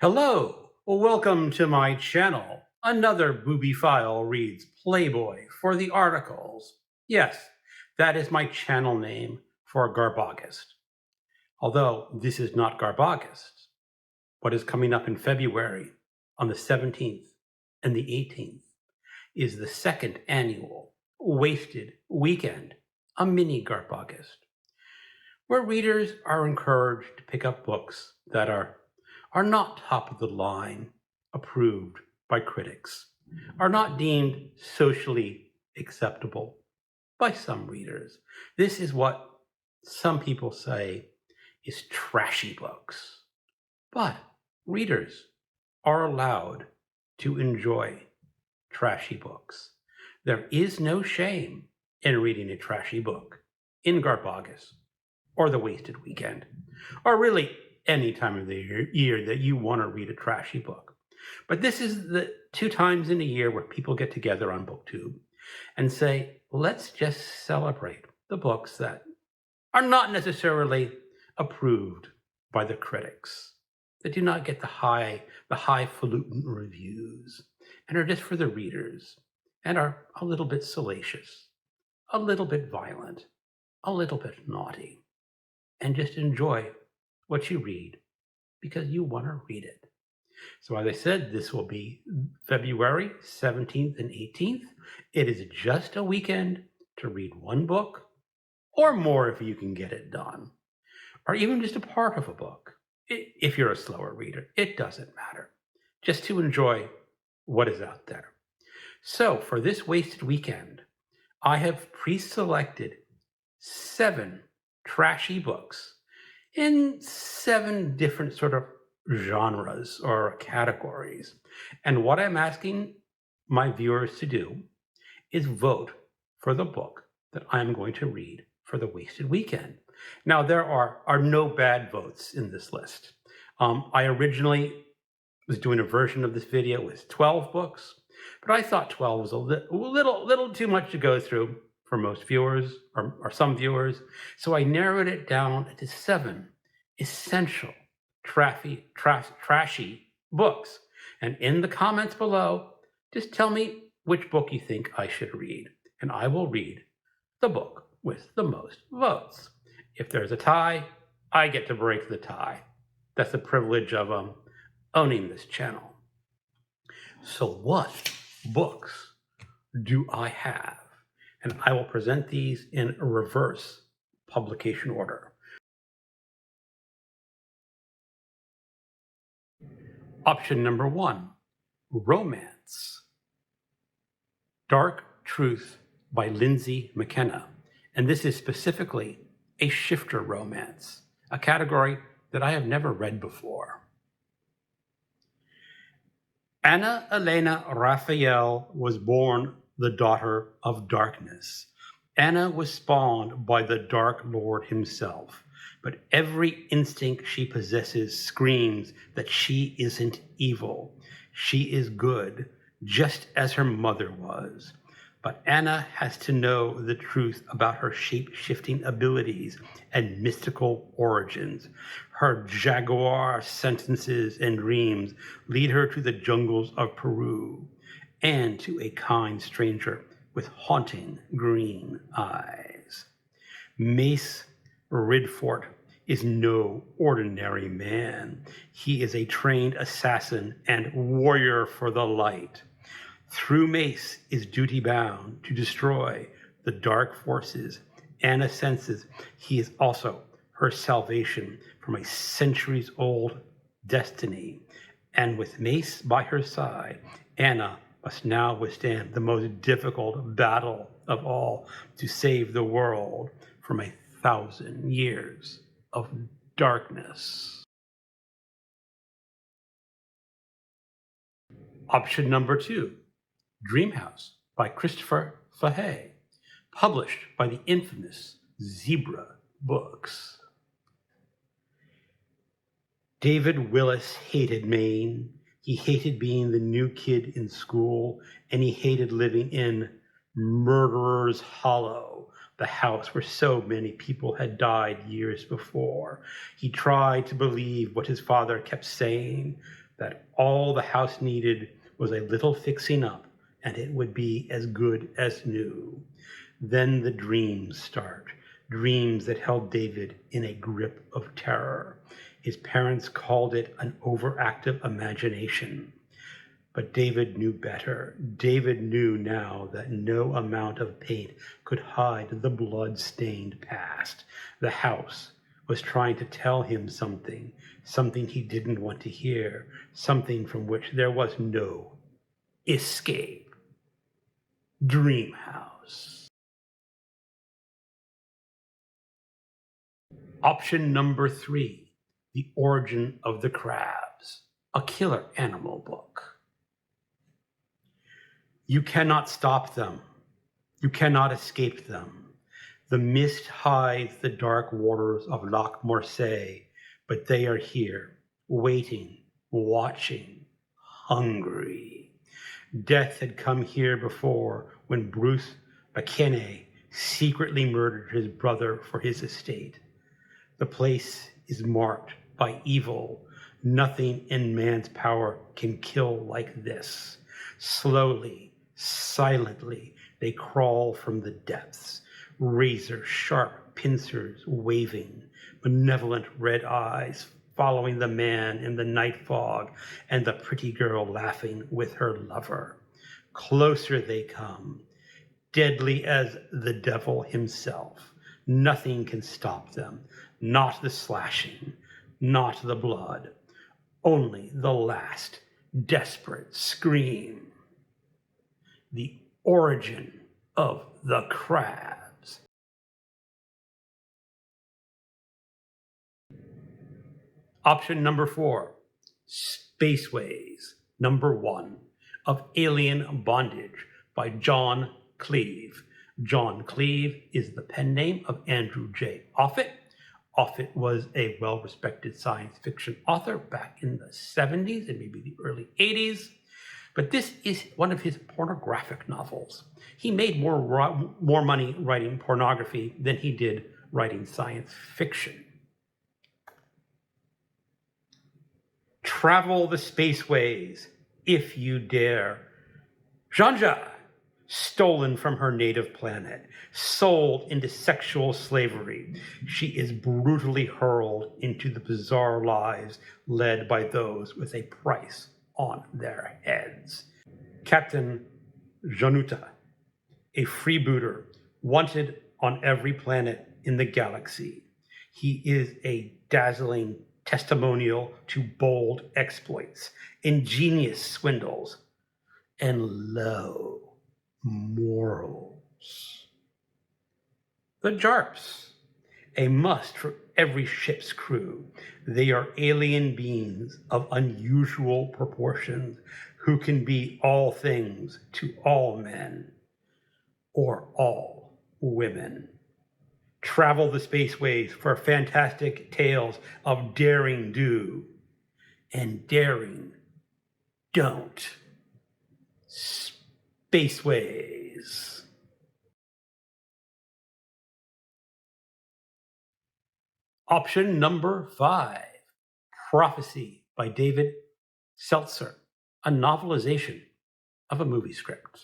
Hello, welcome to my channel. Another booby file reads Playboy for the articles. Yes, that is my channel name for GarbAugust. Although this is not GarbAugust. What is coming up in February on the 17th and the 18th is the second annual Wasted Weekend, a mini GarbAugust, where readers are encouraged to pick up books that are not top of the line, approved by critics, are not deemed socially acceptable by some readers. This is what some people say is trashy books. But readers are allowed to enjoy trashy books. There is no shame in reading a trashy book in GarbAugust or the Wasted Weekend, or really any time of the year that you want to read a trashy book. But this is the 2 times in a year where people get together on BookTube and say, let's just celebrate the books that are not necessarily approved by the critics, that do not get the highfalutin reviews, and are just for the readers, and are a little bit salacious, a little bit violent, a little bit naughty, and just enjoy what you read because you want to read it. So as I said, this will be February 17th and 18th. It is just a weekend to read one book or more if you can get it done, or even just a part of a book. If you're a slower reader, it doesn't matter. Just to enjoy what is out there. So for this Wasted Weekend, I have pre-selected 7 trashy books in 7 different sort of genres or categories. And what I'm asking my viewers to do is vote for the book that I'm going to read for the Wasted Weekend. Now, there are no bad votes in this list. I originally was doing a version of this video with 12 books, but I thought 12 was a little too much to go through for most viewers or some viewers. So I narrowed it down to 7 essential trashy books. And in the comments below, just tell me which book you think I should read, and I will read the book with the most votes. If there's a tie, I get to break the tie. That's the privilege of owning this channel. So what books do I have? And I will present these in a reverse publication order. Option number 1, romance. Dark Truth by Lindsay McKenna. And this is specifically a shifter romance, a category that I have never read before. Anna Elena Raphael was born the daughter of darkness. Anna was spawned by the Dark Lord himself, but every instinct she possesses screams that she isn't evil. She is good, just as her mother was. But Anna has to know the truth about her shape-shifting abilities and mystical origins. Her jaguar sentences and dreams lead her to the jungles of Peru and to a kind stranger with haunting green eyes. Mace Ridfort is no ordinary man. He is a trained assassin and warrior for the light. Through Mace is duty bound to destroy the dark forces. Anna senses he is also her salvation from a centuries-old destiny. And with Mace by her side, Anna must now withstand the most difficult battle of all to save the world from 1,000 years of darkness. Option number 2, Dreamhouse by Christopher Fahy, published by the infamous Zebra Books. David Willis hated Maine. He hated being the new kid in school, and he hated living in Murderer's Hollow, the house where so many people had died years before. He tried to believe what his father kept saying, that all the house needed was a little fixing up, and it would be as good as new. Then the dreams start, dreams that held David in a grip of terror. His parents called it an overactive imagination. But David knew better. David knew now that no amount of paint could hide the blood-stained past. The house was trying to tell him something, something he didn't want to hear, something from which there was no escape. Dream House. Option number 3, The Origin of the Crabs, a killer animal book. You cannot stop them. You cannot escape them. The mist hides the dark waters of Lac Marseille, but they are here, waiting, watching, hungry. Death had come here before when Bruce McKenna secretly murdered his brother for his estate. The place is marked by evil. Nothing in man's power can kill like this. Slowly, silently, they crawl from the depths, razor-sharp pincers waving, benevolent red eyes following the man in the night fog and the pretty girl laughing with her lover. Closer they come, deadly as the devil himself. Nothing can stop them, not the slashing, not the blood, only the last desperate scream. The Origin of the Crabs. Option number 4, Spaceways, number 1, of Alien Bondage by John Cleve. John Cleve is the pen name of Andrew J. Offutt. Offutt was a well-respected science fiction author back in the 70s and maybe the early 80s. But this is one of his pornographic novels. He made more money writing pornography than he did writing science fiction. Travel the spaceways, if you dare. Janja, stolen from her native planet, sold into sexual slavery. She is brutally hurled into the bizarre lives led by those with a price on their heads. Captain Januta, a freebooter, wanted on every planet in the galaxy. He is a dazzling testimonial to bold exploits, ingenious swindles, and low morals. The JARPs, a must for every ship's crew. They are alien beings of unusual proportions who can be all things to all men or all women. Travel the spaceways for fantastic tales of daring do and daring don't. Spaceways. Option number 5, Prophecy by David Seltzer, a novelization of a movie script.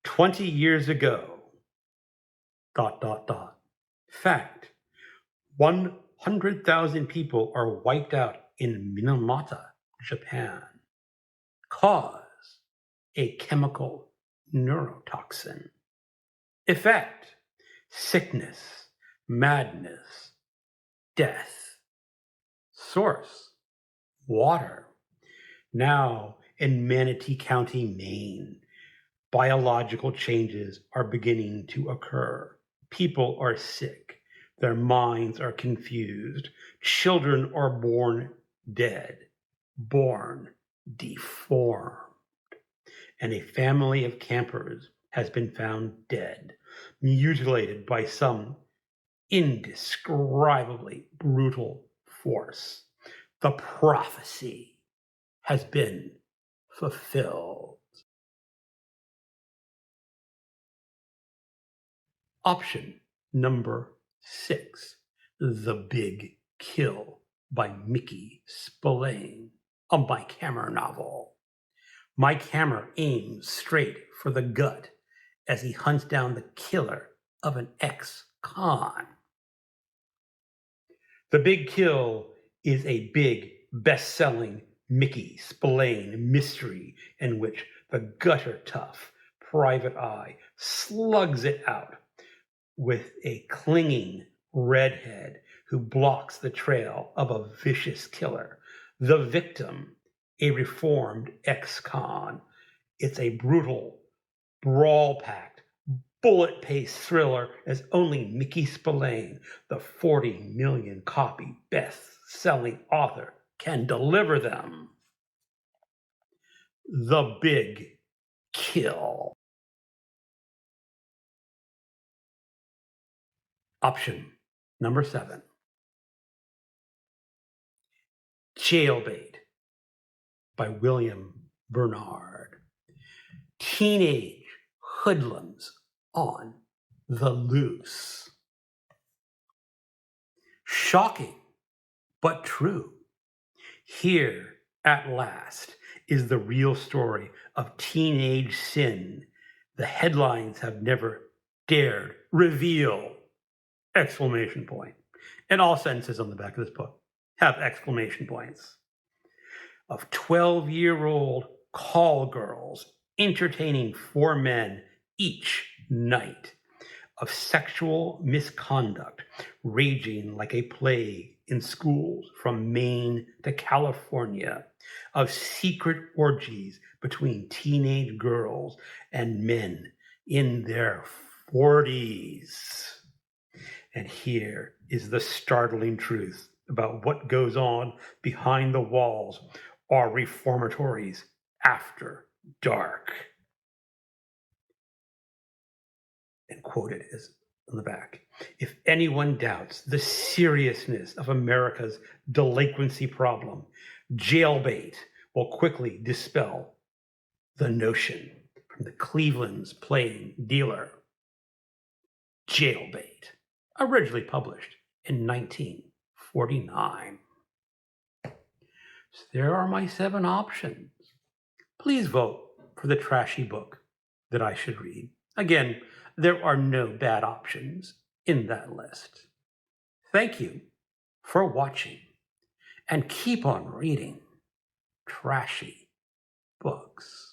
20 years ago, ... Fact, 100,000 people are wiped out in Minamata, Japan. Cause, a chemical neurotoxin. Effect, sickness, madness, death. Source, water. Now in Manatee County, Maine, biological changes are beginning to occur. People are sick. Their minds are confused. Children are born dead, born deformed. And a family of campers has been found dead, mutilated by some indescribably brutal force. The prophecy has been fulfilled. Option number 6, The Big Kill by Mickey Spillane, a Mike Hammer novel. Mike Hammer aims straight for the gut as he hunts down the killer of an ex-con. The Big Kill is a big, best-selling Mickey Spillane mystery in which the gutter-tough Private Eye slugs it out with a clinging redhead who blocks the trail of a vicious killer. The victim, a reformed ex-con. It's a brutal, brawl-packed, bullet-paced thriller as only Mickey Spillane, the 40 million copy best-selling author, can deliver them. The Big Kill. Option number 7. Jailbait by William Bernard. Teenage hoodlums on the loose. Shocking, but true. Here, at last, is the real story of teenage sin the headlines have never dared reveal! Exclamation point. And all sentences on the back of this book have exclamation points. Of 12-year-old call girls entertaining 4 men each night. Of sexual misconduct raging like a plague in schools from Maine to California. Of secret orgies between teenage girls and men in their 40s. And here is the startling truth about what goes on behind the walls or reformatories after dark. And quoted is on the back. If anyone doubts the seriousness of America's delinquency problem, Jailbait will quickly dispel the notion. From the Cleveland's Plain Dealer. Jailbait, originally published in 1949. So there are my 7 options. Please vote for the trashy book that I should read. Again, there are no bad options in that list. Thank you for watching, and keep on reading trashy books.